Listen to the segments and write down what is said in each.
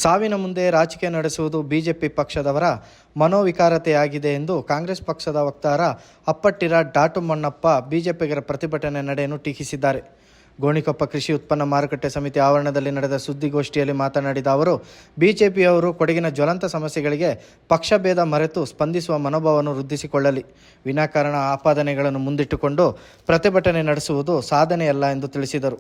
ಸಾವಿನ ಮುಂದೆ ರಾಜಕೀಯ ನಡೆಸುವುದು ಬಿಜೆಪಿ ಪಕ್ಷದವರ ಮನೋವಿಕಾರತೆಯಾಗಿದೆ ಎಂದು ಕಾಂಗ್ರೆಸ್ ಪಕ್ಷದ ವಕ್ತಾರ ಅಪ್ಪಟ್ಟಿರ ಡಾಟು ಮಣ್ಣಪ್ಪ ಬಿಜೆಪಿಗರ ಪ್ರತಿಭಟನೆ ನಡೆಯನ್ನು ಟೀಕಿಸಿದ್ದಾರೆ. ಗೋಣಿಕೊಪ್ಪ ಕೃಷಿ ಉತ್ಪನ್ನ ಮಾರುಕಟ್ಟೆ ಸಮಿತಿ ಆವರಣದಲ್ಲಿ ನಡೆದ ಸುದ್ದಿಗೋಷ್ಠಿಯಲ್ಲಿ ಮಾತನಾಡಿದ ಅವರು, ಬಿಜೆಪಿಯವರು ಕೊಡಗಿನ ಜ್ವಲಂತ ಸಮಸ್ಯೆಗಳಿಗೆ ಪಕ್ಷಭೇದ ಮರೆತು ಸ್ಪಂದಿಸುವ ಮನೋಭಾವವನ್ನು ವೃದ್ಧಿಸಿಕೊಳ್ಳಲಿ. ವಿನಾಕಾರಣ ಆಪಾದನೆಗಳನ್ನು ಮುಂದಿಟ್ಟುಕೊಂಡು ಪ್ರತಿಭಟನೆ ನಡೆಸುವುದು ಸಾಧನೆಯಲ್ಲ ಎಂದು ತಿಳಿಸಿದರು.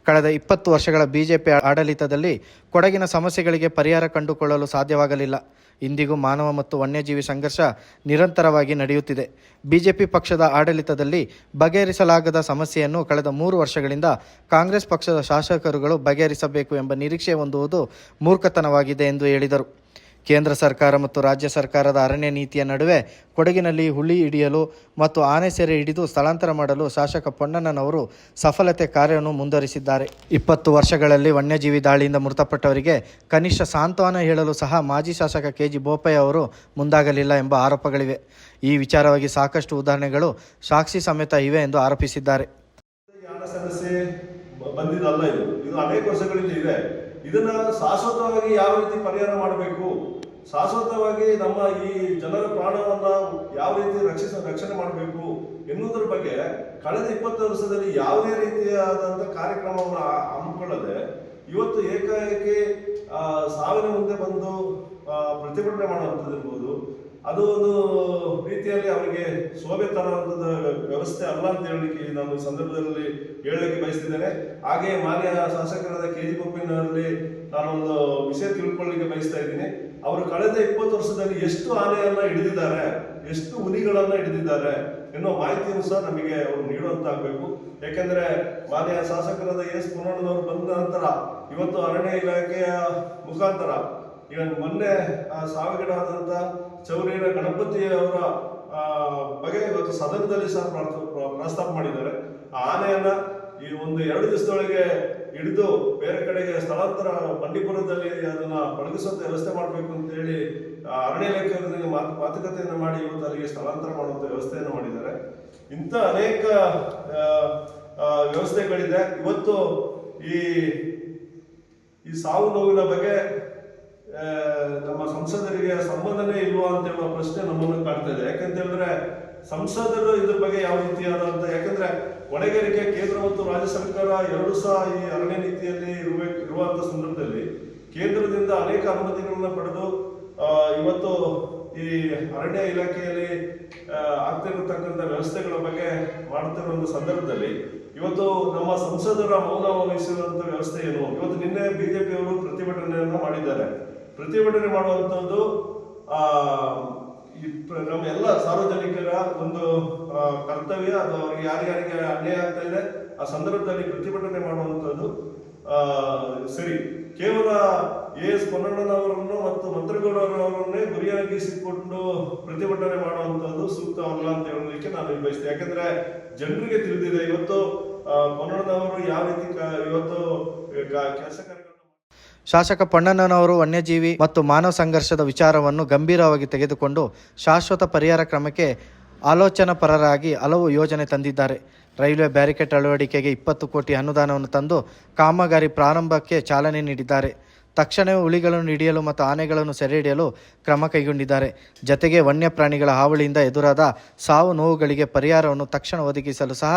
ಕಳೆದ 20 ವರ್ಷಗಳ ಬಿಜೆಪಿ ಆಡಳಿತದಲ್ಲಿ ಕೊಡಗಿನ ಸಮಸ್ಯೆಗಳಿಗೆ ಪರಿಹಾರ ಕಂಡುಕೊಳ್ಳಲು ಸಾಧ್ಯವಾಗಲಿಲ್ಲ. ಇಂದಿಗೂ ಮಾನವ ಮತ್ತು ವನ್ಯಜೀವಿ ಸಂಘರ್ಷ ನಿರಂತರವಾಗಿ ನಡೆಯುತ್ತಿದೆ. ಬಿಜೆಪಿ ಪಕ್ಷದ ಆಡಳಿತದಲ್ಲಿ ಬಗೆಹರಿಸಲಾಗದ ಸಮಸ್ಯೆಯನ್ನು ಕಳೆದ 3 ವರ್ಷಗಳಿಂದ ಕಾಂಗ್ರೆಸ್ ಪಕ್ಷದ ಶಾಸಕರುಗಳು ಬಗೆಹರಿಸಬೇಕು ಎಂಬ ನಿರೀಕ್ಷೆ ಹೊಂದುವುದು ಮೂರ್ಖತನವಾಗಿದೆ ಎಂದು ಹೇಳಿದರು. ಕೇಂದ್ರ ಸರ್ಕಾರ ಮತ್ತು ರಾಜ್ಯ ಸರ್ಕಾರದ ಅರಣ್ಯ ನೀತಿಯ ನಡುವೆ ಕೊಡಗಿನಲ್ಲಿ ಹುಲಿ ಹಿಡಿಯಲು ಮತ್ತು ಆನೆ ಸೆರೆ ಹಿಡಿದು ಸ್ಥಳಾಂತರ ಮಾಡಲು ಶಾಸಕ ಪೊನ್ನಣ್ಣನವರು ಸಫಲತೆ ಕಾರ್ಯವನ್ನು ಮುಂದುವರಿಸಿದ್ದಾರೆ. 20 ವರ್ಷಗಳಲ್ಲಿ ವನ್ಯಜೀವಿ ದಾಳಿಯಿಂದ ಮೃತಪಟ್ಟವರಿಗೆ ಕನಿಷ್ಠ ಸಾಂತ್ವನ ಹೇಳಲು ಸಹ ಮಾಜಿ ಶಾಸಕ ಕೆಜಿ ಬೋಪಯ್ಯ ಅವರು ಮುಂದಾಗಲಿಲ್ಲ ಎಂಬ ಆರೋಪಗಳಿವೆ. ಈ ವಿಚಾರವಾಗಿ ಸಾಕಷ್ಟು ಉದಾಹರಣೆಗಳು ಸಾಕ್ಷಿ ಸಮೇತ ಇವೆ ಎಂದು ಆರೋಪಿಸಿದ್ದಾರೆ. ಬಂದಿದ್ದಲ್ಲ, ಇದು ಅನೇಕ ವರ್ಷಗಳಿಂದ ಇದೆ. ಇದನ್ನ ಶಾಶ್ವತವಾಗಿ ಯಾವ ರೀತಿ ಪರಿಹಾರ ಮಾಡಬೇಕು, ಶಾಶ್ವತವಾಗಿ ನಮ್ಮ ಈ ಜನರ ಪ್ರಾಣವನ್ನ ಯಾವ ರೀತಿ ರಕ್ಷಣೆ ಮಾಡಬೇಕು ಎನ್ನುವುದರ ಬಗ್ಗೆ ಕಳೆದ 20 ವರ್ಷದಲ್ಲಿ ಯಾವುದೇ ರೀತಿಯಾದಂಥ ಕಾರ್ಯಕ್ರಮವನ್ನು ಹಮ್ಮಿಕೊಳ್ಳದೆ ಇವತ್ತು ಏಕಾಏಕಿ ಸಾವಿನ ಮುಂದೆ ಬಂದು ಪ್ರತಿಭಟನೆ ಮಾಡುವಂಥದ್ದಿರ್ಬೋದು, ಅದು ಒಂದು ರೀತಿಯಲ್ಲಿ ಅವರಿಗೆ ಶೋಭೆ ತರುವಂಥದ್ದು ವ್ಯವಸ್ಥೆ ಅಲ್ಲ ಅಂತ ಹೇಳಲಿಕ್ಕೆ ನಾನು ಈ ಸಂದರ್ಭದಲ್ಲಿ ಹೇಳಲಿಕ್ಕೆ ಬಯಸ್ತಿದ್ದೇನೆ. ಹಾಗೆಯೇ ಮಾನ್ಯ ಶಾಸಕರಾದ ಕೆಜಿ ಬೋಪಯ್ಯನವರಲ್ಲಿ ನಾನೊಂದು ವಿಷಯ ತಿಳ್ಕೊಳ್ಳಿಕ್ಕೆ ಬಯಸ್ತಾ ಇದ್ದೀನಿ. ಅವರು ಕಳೆದ 20 ವರ್ಷದಲ್ಲಿ ಎಷ್ಟು ಆನೆಯನ್ನ ಹಿಡಿದಿದ್ದಾರೆ, ಎಷ್ಟು ಹುಲಿಗಳನ್ನ ಹಿಡಿದಿದ್ದಾರೆ ಎನ್ನುವ ಮಾಹಿತಿಯನ್ನು ಸಹ ನಮಗೆ ಅವರು ನೀಡುವಂತಾಗಬೇಕು. ಯಾಕೆಂದ್ರೆ ಮಾನ್ಯ ಶಾಸಕರಾದ ಎಸ್ ಪುನಣ್ಣನವರು ಬಂದ ನಂತರ ಇವತ್ತು ಅರಣ್ಯ ಇಲಾಖೆಯ ಮುಖಾಂತರ ಈಗ ಮೊನ್ನೆ ಸಾವಿಗೀಡಾದಂಥ ಚೌರಿಯ ಗಣಪತಿ ಅವರ ಬಗ್ಗೆ ಇವತ್ತು ಸದನದಲ್ಲಿ ಸಹ ಪ್ರಸ್ತಾಪ ಮಾಡಿದ್ದಾರೆ. ಆ ಆನೆಯನ್ನ ಈ ಒಂದು 2 ದಿವಸದೊಳಗೆ ಹಿಡಿದು ಬೇರೆ ಕಡೆಗೆ ಸ್ಥಳಾಂತರ ಬಂಡೀಪುರದಲ್ಲಿ ಅದನ್ನ ಪಳಗಿಸುವಂತ ವ್ಯವಸ್ಥೆ ಮಾಡಬೇಕು ಅಂತ ಹೇಳಿ ಅರಣ್ಯ ಇಲಾಖೆಯವರಿಗೆ ಮಾತುಕತೆಯನ್ನು ಮಾಡಿ ಇವತ್ತು ಅಲ್ಲಿಗೆ ಸ್ಥಳಾಂತರ ಮಾಡುವಂತ ವ್ಯವಸ್ಥೆಯನ್ನು ಮಾಡಿದ್ದಾರೆ. ಇಂಥ ಅನೇಕ ವ್ಯವಸ್ಥೆಗಳಿದೆ. ಇವತ್ತು ಈ ಸಾವು ನೋವಿನ ಬಗ್ಗೆ ನಮ್ಮ ಸಂಸದರಿಗೆ ಸಂಬಂಧನೇ ಇಲ್ವಾ ಅಂತ ಹೇಳುವ ಪ್ರಶ್ನೆ ನಮ್ಮನ್ನು ಕಾಡ್ತಾ ಇದೆ. ಯಾಕಂತ ಹೇಳಿದ್ರೆ ಸಂಸದರು ಇದ್ರ ಬಗ್ಗೆ ಯಾವ ರೀತಿಯಾದಂತ, ಯಾಕಂದ್ರೆ ಹೊಣೆಗಾರಿಕೆ ಕೇಂದ್ರ ಮತ್ತು ರಾಜ್ಯ ಸರ್ಕಾರ ಎರಡೂ ಸಹ ಈ ಅರಣ್ಯ ನೀತಿಯಲ್ಲಿ ಇರುವಂತ ಸಂದರ್ಭದಲ್ಲಿ ಕೇಂದ್ರದಿಂದ ಅನೇಕ ಅನುಮತಿಗಳನ್ನ ಪಡೆದು ಇವತ್ತು ಈ ಅರಣ್ಯ ಇಲಾಖೆಯಲ್ಲಿ ಆಗ್ತಿರತಕ್ಕಂಥ ವ್ಯವಸ್ಥೆಗಳ ಬಗ್ಗೆ ಮಾಡುತ್ತಿರುವ ಸಂದರ್ಭದಲ್ಲಿ ಇವತ್ತು ನಮ್ಮ ಸಂಸದರ ಮೌನ ವಹಿಸುವಂತ ವ್ಯವಸ್ಥೆ ಏನು? ಇವತ್ತು ನಿನ್ನೆ ಬಿಜೆಪಿಯವರು ಪ್ರತಿಭಟನೆಯನ್ನ ಮಾಡಿದ್ದಾರೆ. ಪ್ರತಿಭಟನೆ ಮಾಡುವಂಥದ್ದು ನಮ್ಮ ಎಲ್ಲ ಸಾರ್ವಜನಿಕರ ಒಂದು ಕರ್ತವ್ಯ. ಅದು ಅವರಿಗೆ ಯಾರ್ಯಾರಿಗೆ ಅನ್ಯಾಯ ಆಗ್ತಾ ಇದೆ ಆ ಸಂದರ್ಭದಲ್ಲಿ ಪ್ರತಿಭಟನೆ ಮಾಡುವಂಥದ್ದು ಸರಿ. ಕೇವಲ ಎಸ್ ಪೊನ್ನಣ್ಣನವರನ್ನು ಮತ್ತು ಮಂತ್ರಗೌಡರವರನ್ನೇ ಗುರಿಯಾಗಿಸಿಕೊಂಡು ಪ್ರತಿಭಟನೆ ಮಾಡುವಂಥದ್ದು ಸೂಕ್ತವಲ್ಲ ಅಂತ ಹೇಳಲಿಕ್ಕೆ ನಾನು ಬಯಸ್ತೇನೆ. ಯಾಕಂದ್ರೆ ಜನರಿಗೆ ತಿಳಿದಿದೆ ಇವತ್ತು ಪೊನ್ನಣ್ಣನವರು ಯಾವ ರೀತಿ ಇವತ್ತು ಕೆಲಸ ಕಾರ್ಯ. ಶಾಸಕ ಪೊನ್ನಣ್ಣನವರು ವನ್ಯಜೀವಿ ಮತ್ತು ಮಾನವ ಸಂಘರ್ಷದ ವಿಚಾರವನ್ನು ಗಂಭೀರವಾಗಿ ತೆಗೆದುಕೊಂಡು ಶಾಶ್ವತ ಪರಿಹಾರ ಕ್ರಮಕ್ಕೆ ಆಲೋಚನಾಪರರಾಗಿ ಹಲವು ಯೋಜನೆ ತಂದಿದ್ದಾರೆ. ರೈಲ್ವೆ ಬ್ಯಾರಿಕೇಡ್ ಅಳವಡಿಕೆಗೆ 20 ಕೋಟಿ ಅನುದಾನವನ್ನು ತಂದು ಕಾಮಗಾರಿ ಪ್ರಾರಂಭಕ್ಕೆ ಚಾಲನೆ ನೀಡಿದ್ದಾರೆ. ತಕ್ಷಣವೇ ಹುಲಿಗಳನ್ನು ಹಿಡಿಯಲು ಮತ್ತು ಆನೆಗಳನ್ನು ಸೆರೆ ಹಿಡಿಯಲು ಕ್ರಮ ಕೈಗೊಂಡಿದ್ದಾರೆ. ಜತೆಗೆ ವನ್ಯಪ್ರಾಣಿಗಳ ಹಾವಳಿಯಿಂದ ಎದುರಾದ ಸಾವು ನೋವುಗಳಿಗೆ ಪರಿಹಾರವನ್ನು ತಕ್ಷಣ ಒದಗಿಸಲು ಸಹ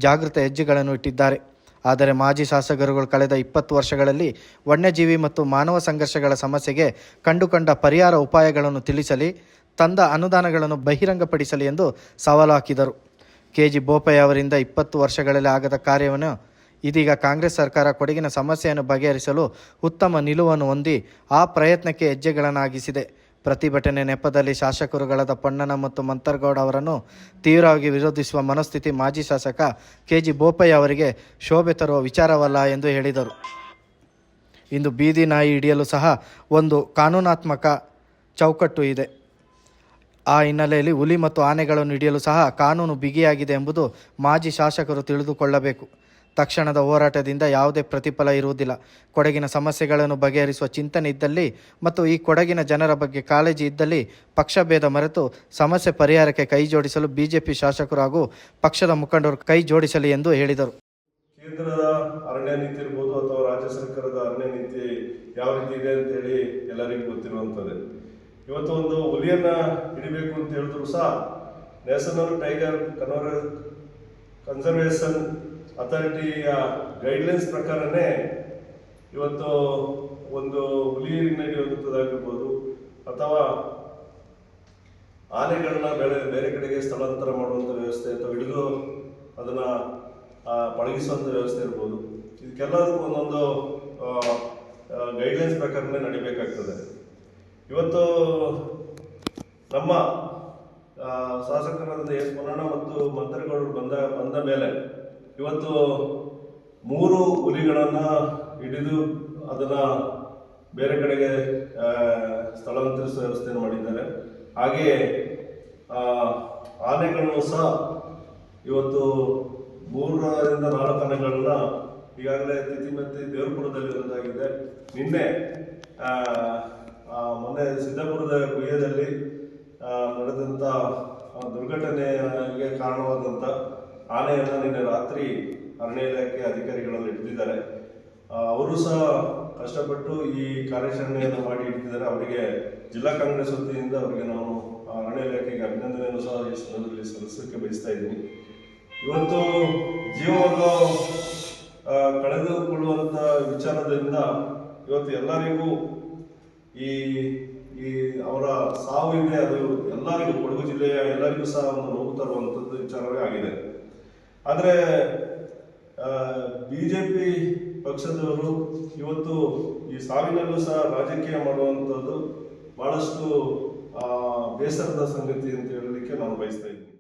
ಜಾಗೃತ ಹೆಜ್ಜೆಗಳನ್ನು ಇಟ್ಟಿದ್ದಾರೆ. ಆದರೆ ಮಾಜಿ ಶಾಸಕರುಗಳು ಕಳೆದ 20 ವರ್ಷಗಳಲ್ಲಿ ವನ್ಯಜೀವಿ ಮತ್ತು ಮಾನವ ಸಂಘರ್ಷಗಳ ಸಮಸ್ಯೆಗೆ ಕಂಡುಕೊಂಡ ಪರಿಹಾರ ಉಪಾಯಗಳನ್ನು ತಿಳಿಸಲಿ, ತಂದ ಅನುದಾನಗಳನ್ನು ಬಹಿರಂಗಪಡಿಸಲಿ ಎಂದು ಸವಾಲು ಹಾಕಿದರು. ಕೆಜಿ ಬೋಪಯ್ಯ ಅವರಿಂದ 20 ವರ್ಷಗಳಲ್ಲಿ ಆಗದ ಕಾರ್ಯವನ್ನು ಇದೀಗ ಕಾಂಗ್ರೆಸ್ ಸರ್ಕಾರ ಕೊಡಗಿನ ಸಮಸ್ಯೆಯನ್ನು ಬಗೆಹರಿಸಲು ಉತ್ತಮ ನಿಲುವನ್ನು ಹೊಂದಿ ಆ ಪ್ರಯತ್ನಕ್ಕೆ ಹೆಜ್ಜೆಗಳನ್ನಾಗಿಸಿದೆ. ಪ್ರತಿಭಟನೆ ನೆಪದಲ್ಲಿ ಶಾಸಕರುಗಳಾದ ಪೊನ್ನಣ್ಣ ಮತ್ತು ಮಂತರ್ಗೌಡ ಅವರನ್ನು ತೀವ್ರವಾಗಿ ವಿರೋಧಿಸುವ ಮನಸ್ಥಿತಿ ಮಾಜಿ ಶಾಸಕ ಕೆಜಿ ಬೋಪಯ್ಯ ಅವರಿಗೆ ಶೋಭೆ ತರುವ ವಿಚಾರವಲ್ಲ ಎಂದು ಹೇಳಿದರು. ಇಂದು ಬೀದಿ ನಾಯಿ ಹಿಡಿಯಲು ಸಹ ಒಂದು ಕಾನೂನಾತ್ಮಕ ಚೌಕಟ್ಟು ಇದೆ. ಆ ಹಿನ್ನೆಲೆಯಲ್ಲಿ ಹುಲಿ ಮತ್ತು ಆನೆಗಳನ್ನು ಹಿಡಿಯಲು ಸಹ ಕಾನೂನು ಬಿಗಿಯಾಗಿದೆ ಎಂಬುದು ಮಾಜಿ ಶಾಸಕರು ತಿಳಿದುಕೊಳ್ಳಬೇಕು. ತಕ್ಷಣದ ಹೋರಾಟದಿಂದ ಯಾವುದೇ ಪ್ರತಿಫಲ ಇರುವುದಿಲ್ಲ. ಕೊಡಗಿನ ಸಮಸ್ಯೆಗಳನ್ನು ಬಗೆಹರಿಸುವ ಚಿಂತನೆ ಇದ್ದಲ್ಲಿ ಮತ್ತು ಈ ಕೊಡಗಿನ ಜನರ ಬಗ್ಗೆ ಕಾಳಜಿ ಇದ್ದಲ್ಲಿ ಪಕ್ಷಭೇದ ಮರೆತು ಸಮಸ್ಯೆ ಪರಿಹಾರಕ್ಕೆ ಕೈ ಜೋಡಿಸಲು ಬಿಜೆಪಿ ಶಾಸಕರು ಹಾಗೂ ಪಕ್ಷದ ಮುಖಂಡರು ಕೈ ಜೋಡಿಸಲಿ ಎಂದು ಹೇಳಿದರು. ಕೇಂದ್ರದ ಅರಣ್ಯ ನೀತಿ ಇರ್ಬೋದು ಅಥವಾ ರಾಜ್ಯ ಸರ್ಕಾರದ ಅರಣ್ಯ ನೀತಿ ಯಾವ ರೀತಿ ಇದೆ ಅಂತೇಳಿ ಎಲ್ಲರಿಗೂ ಗೊತ್ತಿರುವಂಥದ್ದೇ. ಇವತ್ತು ಒಂದು ಹುಲಿಯನ್ನ ಹಿಡಿಬೇಕು ಅಂತ ಹೇಳಿದ್ರು ಸಹ ನ್ಯಾಷನಲ್ ಟೈಗರ್ ಕನ್ಸರ್ವೇಷನ್ ಅಥಾರಿಟಿಯ ಗೈಡ್ಲೈನ್ಸ್ ಪ್ರಕಾರನೇ ಇವತ್ತು ಒಂದು ಹುಲಿ ಹಿಡಿಯುವಂಥದ್ದಾಗಿರ್ಬೋದು ಅಥವಾ ಆನೆಗಳನ್ನ ಬೇರೆ ಕಡೆಗೆ ಸ್ಥಳಾಂತರ ಮಾಡುವಂಥ ವ್ಯವಸ್ಥೆ ಅಥವಾ ಹಿಡಿದು ಅದನ್ನು ಪಳಗಿಸುವಂಥ ವ್ಯವಸ್ಥೆ ಇರ್ಬೋದು. ಇದಕ್ಕೆಲ್ಲದಕ್ಕೂ ಒಂದೊಂದು ಗೈಡ್ಲೈನ್ಸ್ ಪ್ರಕಾರನೇ ನಡಿಬೇಕಾಗ್ತದೆ. ಇವತ್ತು ನಮ್ಮ ಶಾಸಕರಾದ ಎಸ್ ಪೊನ್ನಣ್ಣ ಮತ್ತು ಮಂತ್ರಿಗಳು ಬಂದ ಮೇಲೆ ಇವತ್ತು 3 ಹುಲಿಗಳನ್ನು ಹಿಡಿದು ಅದನ್ನು ಬೇರೆ ಕಡೆಗೆ ಸ್ಥಳಾಂತರಿಸುವ ವ್ಯವಸ್ಥೆಯನ್ನು ಮಾಡಿದ್ದಾರೆ. ಹಾಗೆಯೇ ಆನೆಗಳನ್ನು ಸಹ ಇವತ್ತು 3ರಿಂದ 4 ಆನೆಗಳನ್ನ ಈಗಾಗಲೇ ತಿತಿಮತಿ ದೇವರಪುರದಲ್ಲಿ ಒಂದಾಗಿದೆ. ನಿನ್ನೆ ಮೊನ್ನೆ ಸಿದ್ದಾಪುರದ ಗುಹೆಯಲ್ಲಿ ನಡೆದಂಥ ದುರ್ಘಟನೆಗೆ ಕಾರಣವಾದಂಥ ಆನೆಯನ್ನು ನಿನ್ನೆ ರಾತ್ರಿ ಅರಣ್ಯ ಇಲಾಖೆ ಅಧಿಕಾರಿಗಳಲ್ಲಿ ಹಿಡಿದಿದ್ದಾರೆ. ಅವರು ಸಹ ಕಷ್ಟಪಟ್ಟು ಈ ಕಾರ್ಯಾಚರಣೆಯನ್ನು ಮಾಡಿ ಹಿಡಿದಿದ್ದಾರೆ. ಅವರಿಗೆ ಜಿಲ್ಲಾ ಕಾಂಗ್ರೆಸ್ ವತಿಯಿಂದ ಅವರಿಗೆ ನಾವು ಅರಣ್ಯ ಇಲಾಖೆಗೆ ಅಭಿನಂದನೆಯನ್ನು ಸಹ ಈ ಸಂದರ್ಭದಲ್ಲಿ ಸಲ್ಲಿಸಲಿಕ್ಕೆ ಬಯಸ್ತಾ ಇದ್ದೀನಿ. ಇವತ್ತು ಜೀವವನ್ನು ಕಳೆದುಕೊಳ್ಳುವಂಥ ವಿಚಾರದಿಂದ ಇವತ್ತು ಎಲ್ಲರಿಗೂ ಈ ಅವರ ಸಾವು ಇದೆ, ಅದು ಎಲ್ಲರಿಗೂ ಕೊಡಗು ಜಿಲ್ಲೆಯ ಎಲ್ಲರಿಗೂ ಸಹ ಒಂದು ನೋವು ತರುವಂಥದ್ದು ವಿಚಾರವೇ ಆಗಿದೆ. ಆದರೆ BJP ಪಕ್ಷದವರು ಇವತ್ತು ಈ ಸಾವಿನಲ್ಲೂ ಸಹ ರಾಜಕೀಯ ಮಾಡುವಂಥದ್ದು ಬಹಳಷ್ಟು ಬೇಸರದ ಸಂಗತಿ ಅಂತ ಹೇಳಲಿಕ್ಕೆ ನಾನು ಬಯಸ್ತಾ ಇದ್ದೀನಿ.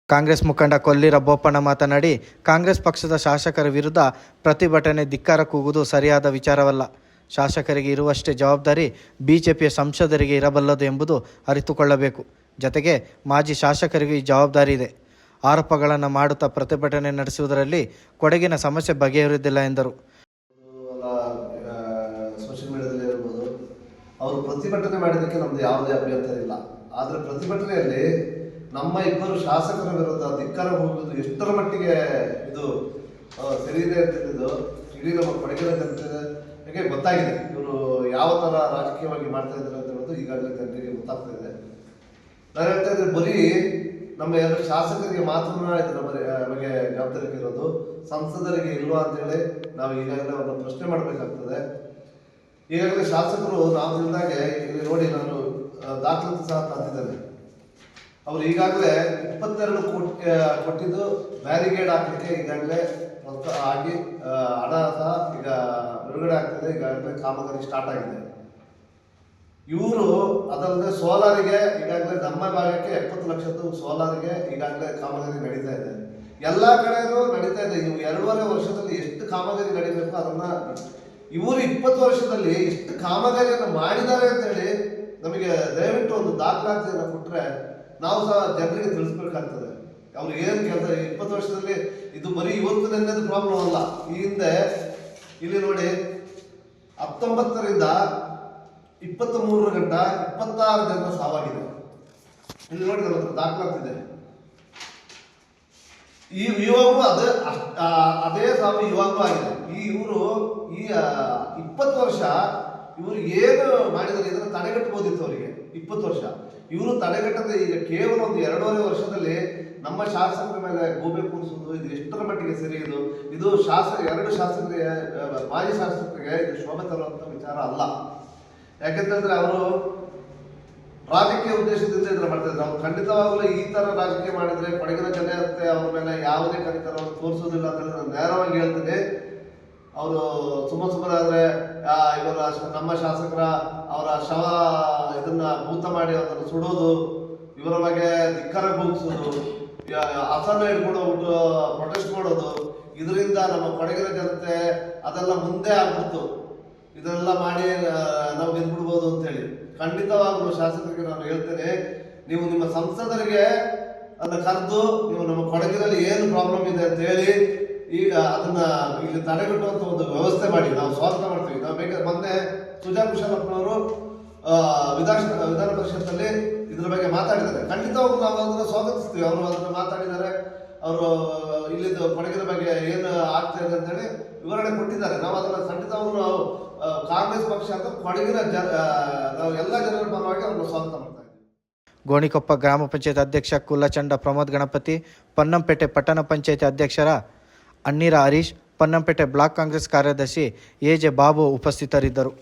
ಕಾಂಗ್ರೆಸ್ ಮುಖಂಡ ಕೊಲ್ಲಿರ ಬೋಪಣ್ಣ ಮಾತನಾಡಿ, ಕಾಂಗ್ರೆಸ್ ಪಕ್ಷದ ಶಾಸಕರ ವಿರುದ್ಧ ಪ್ರತಿಭಟನೆ ಧಿಕ್ಕಾರ ಕೂಗುವುದು ಸರಿಯಾದ ವಿಚಾರವಲ್ಲ. ಶಾಸಕರಿಗೆ ಇರುವಷ್ಟೇ ಜವಾಬ್ದಾರಿ ಬಿಜೆಪಿಯ ಸಂಸದರಿಗೆ ಇರಬಲ್ಲದು ಎಂಬುದು ಅರಿತುಕೊಳ್ಳಬೇಕು. ಜತೆಗೆ ಮಾಜಿ ಶಾಸಕರಿಗೆ ಈ ಜವಾಬ್ದಾರಿ ಇದೆ. ಆರೋಪಗಳನ್ನು ಮಾಡುತ್ತಾ ಪ್ರತಿಭಟನೆ ನಡೆಸುವುದರಲ್ಲಿ ಕೊಡಗಿನ ಸಮಸ್ಯೆ ಬಗೆಹರಿಯುವುದಿಲ್ಲ ಎಂದರು. ಸೋಷಿಯಲ್ ಮೀಡಿಯಾದಲ್ಲಿ ಇರ್ಬೋದು, ಅವರು ಪ್ರತಿಭಟನೆ ಮಾಡಿದ್ದಕ್ಕೆ ನಮ್ದು ಯಾವುದೇ ಅಭ್ಯಂತರ ಇಲ್ಲ. ಆದರೆ ಪ್ರತಿಭಟನೆಯಲ್ಲಿ ನಮ್ಮ 2 ಶಾಸಕರ ವಿರುದ್ಧ ಧಿಕ್ಕಾರ ಹೋಗುವುದು ಎಷ್ಟರ ಮಟ್ಟಿಗೆ ಇದು ಸರಿ ಇದೆ ಅಂತಿದ್ದು ಇಡೀ ನಮ್ಮ ಕೊಡಗಿನ ಜನತೆಗೆ ಗೊತ್ತಾಗಿದೆ. ಇವರು ಯಾವ ಥರ ರಾಜಕೀಯವಾಗಿ ಮಾಡ್ತಾ ಇದ್ದಾರೆ ಅಂತ ಹೇಳೋದು ಈಗಾಗಲೇ ಜನರಿಗೆ ಗೊತ್ತಾಗ್ತಾ ಇದೆ. ನಾನು ಹೇಳ್ತಾ ಇದ್ರೆ ಬರೀ ನಮ್ಮ 2 ಶಾಸಕರಿಗೆ ಮಾತ್ರ ಇದರ ಬಗ್ಗೆ ಜವಾಬ್ದಾರಿ ಇರೋದು, ಸಂಸದರಿಗೆ ಇಲ್ವಾ ಅಂತೇಳಿ ನಾವು ಈಗಾಗಲೇ ಒಂದು ಪ್ರಶ್ನೆ ಮಾಡಬೇಕಾಗ್ತದೆ. ಈಗಾಗಲೇ ಶಾಸಕರು ನಾವು ಇಲ್ದಾಗೆ ಇಲ್ಲಿ ನೋಡಿ, ನಾನು ದಾಖಲಾತಿ ಸಹ ತಂದಿದ್ದೇನೆ. ಅವರು ಈಗಾಗಲೇ 22 ಕೋಟಿ ಕೊಟ್ಟಿದ್ದು ಬ್ಯಾರಿಗೇಡ್ ಹಾಕಲಿಕ್ಕೆ ಈಗಾಗಲೇ ಆಗಿ ಹಣ ಸಹ ಈಗ ಬಿಡುಗಡೆ ಆಗ್ತದೆ. ಈಗಾಗಲೇ ಕಾಮಗಾರಿ ಸ್ಟಾರ್ಟ್ ಆಗಿದೆ. ಇವರು ಅದಲ್ಲದೆ ಸೋಲಾರಿಗೆ ಈಗಾಗಲೇ ನಮ್ಮ ಭಾಗಕ್ಕೆ 70 ಲಕ್ಷದ್ದು ಸೋಲಾರಿಗೆ ಈಗಾಗಲೇ ಕಾಮಗಾರಿ ನಡೀತಾ ಇದೆ. ಎಲ್ಲ ಕಡೆಯೂ ನಡೀತಾ ಇದೆ. ಇವು 2.5 ವರ್ಷದಲ್ಲಿ ಎಷ್ಟು ಕಾಮಗಾರಿ ನಡೀಬೇಕು ಅದನ್ನ ಇವರು 20 ವರ್ಷದಲ್ಲಿ ಎಷ್ಟು ಕಾಮಗಾರಿಯನ್ನು ಮಾಡಿದ್ದಾರೆ ಅಂತೇಳಿ ನಮಗೆ ದಯವಿಟ್ಟು ಒಂದು ದಾಖಲಾತಿಯನ್ನು ಕೊಟ್ಟರೆ ನಾವು ಸಹ ಜನರಿಗೆ ತಿಳಿಸ್ಬೇಕಾಗ್ತದೆ. ಅವ್ರು ಏನು ಕೆಲಸ 20 ವರ್ಷದಲ್ಲಿ ಇದು ಬರೀ ಇವತ್ತು ನೆನ್ನೆದು ಪ್ರಾಬ್ಲಮ್ ಅಲ್ಲ. ಈ ಹಿಂದೆ ಇಲ್ಲಿ ನೋಡಿ 19ರಿಂದ 23 ಗಂಟ 26 ಜನರ ಸಾವಾಗಿದೆ. ಇಲ್ಲಿ ನೋಡಿ ನನ್ನ ಹತ್ರ ದಾಖಲಾತಿದೆ. ಇವಾಗೂ ಅದೇ ಸಾವು ಇವಾಗೂ ಆಗಿದೆ. ಇವರು ಈ 20 ವರ್ಷ ಇವರು ಏನು ಮಾಡಿದರೆ ಇದನ್ನು ತಡೆಗಟ್ಟಬಹುದಿತ್ತು. ಅವರಿಗೆ 20 ವರ್ಷ ಇವರು ತಡೆಗಟ್ಟದೆ ಈಗ ಕೇವಲ ಒಂದು 2.5 ವರ್ಷದಲ್ಲಿ ನಮ್ಮ ಶಾಸಕರ ಮೇಲೆ ಗೂಬೆ ಕೂರಿಸುವುದು ಇದು ಎಷ್ಟರ ಮಟ್ಟಿಗೆ ಸರಿ? ಇದು 2 ಶಾಸಕರಿಗೆ ಮಾಜಿ ಶಾಸಕರಿಗೆ ಇದು ಶೋಭೆ ತರುವಂಥ ವಿಚಾರ ಅಲ್ಲ. ಯಾಕೆಂತಂದ್ರೆ ಅವರು ರಾಜಕೀಯ ಉದ್ದೇಶದಿಂದ ಇದನ್ನು ಮಾಡ್ತಾ ಇದ್ದಾರೆ. ಅವ್ರು ಖಂಡಿತವಾಗಲೂ ಈ ತರ ರಾಜಕೀಯ ಮಾಡಿದ್ರೆ ಕೊಡಗಿನ ಜನತೆ ಅವ್ರ ಮೇಲೆ ಯಾವುದೇ ಕನಿಕರವನ್ನು ತೋರಿಸೋದಿಲ್ಲ ಅಂತ ನಾನು ನೇರವಾಗಿ ಹೇಳ್ತೇನೆ. ಅವರು ಸುಮ್ಮನೆ ಇವರ ನಮ್ಮ ಶಾಸಕರ ಅವರ ಶವ ಇದನ್ನ ಭೂತ ಮಾಡಿ ಅದನ್ನು ಸುಡೋದು, ಇವರ ಬಗ್ಗೆ ಧಿಕ್ಕಾರ ಕೂಗಿಸೋದು, ಹಸನ ಹಿಡ್ಕೊಂಡು ಹೋಗ್ಬಿಟ್ಟು ಪ್ರೊಟೆಸ್ಟ್ ಮಾಡೋದು, ಇದರಿಂದ ನಮ್ಮ ಕೊಡಗಿನ ಜನತೆ ಅದೆಲ್ಲ ಮುಂದೆ ಆಗ್ಬಿಡ್ತು. ಇದೆಲ್ಲ ಮಾಡಿ ನಾವು ಗೆದ್ಬಿಡ್ಬೋದು ಅಂತೇಳಿ ಖಂಡಿತವಾಗಲೂ ಶಾಸಕರಿಗೆ ನಾನು ಹೇಳ್ತೇನೆ, ನೀವು ನಿಮ್ಮ ಸಂಸದರಿಗೆ ಅದನ್ನ ಕರೆದು ನೀವು ನಮ್ಮ ಕೊಡಗಿನಲ್ಲಿ ಏನು ಪ್ರಾಬ್ಲಮ್ ಇದೆ ಅಂತ ಹೇಳಿ ಈಗ ಅದನ್ನ ಇಲ್ಲಿ ತಡೆಗಟ್ಟುವಂತ ಒಂದು ವ್ಯವಸ್ಥೆ ಮಾಡಿ. ನಾವು ಸ್ವಾಗತ ಮಾಡ್ತೀವಿ. ನಾವು ಬೇಕಾದ್ರೆ ಮೊನ್ನೆ ಸುಜಾ ಕುಶಲಪ್ಪನವರು ವಿಧಾನ ಪರಿಷತ್ತಲ್ಲಿ ಇದ್ರ ಬಗ್ಗೆ ಮಾತಾಡಿದ್ದಾರೆ. ಖಂಡಿತವಾಗ್ಲೂ ನಾವು ಅದನ್ನ ಸ್ವಾಗತಿಸ್ತೀವಿ. ಅವರು ಅದನ್ನ ಮಾತಾಡಿದ್ದಾರೆ, ಅವರು ಇಲ್ಲಿದ್ದು ಕೊಡಗಿನ ಬಗ್ಗೆ ಏನು ಆಗ್ತಾ ಇದೆ ಅಂತೇಳಿ ವಿವರಣೆ ಕೊಟ್ಟಿದ್ದಾರೆ. ನಾವು ಅದನ್ನು ಖಂಡಿತ ಅವರು ಕಾಂಗ್ರೆಸ್ ಪಕ್ಷ ಅಂತ ಕೊಡಗಿನ ನಾವು ಎಲ್ಲ ಜನರ ಪರವಾಗಿ ಅವ್ರನ್ನ ಸ್ವಾಗತ ಮಾಡ್ತಾ ಇದ್ದೀವಿ. ಗೋಣಿಕೊಪ್ಪ ಗ್ರಾಮ ಪಂಚಾಯತ್ ಅಧ್ಯಕ್ಷ ಕುಲ್ಲಚಂಡ ಪ್ರಮೋದ್ ಗಣಪತಿ, ಪೊನ್ನಂಪೇಟೆ ಪಟ್ಟಣ ಪಂಚಾಯತಿ ಅಧ್ಯಕ್ಷರ ಅಣ್ಣೀರ ಹರೀಶ್, ಪೊನ್ನಂಪೇಟೆ ಬ್ಲಾಕ್ ಕಾಂಗ್ರೆಸ್ ಕಾರ್ಯದರ್ಶಿ ಎಜೆ ಬಾಬು ಉಪಸ್ಥಿತರಿದ್ದರು.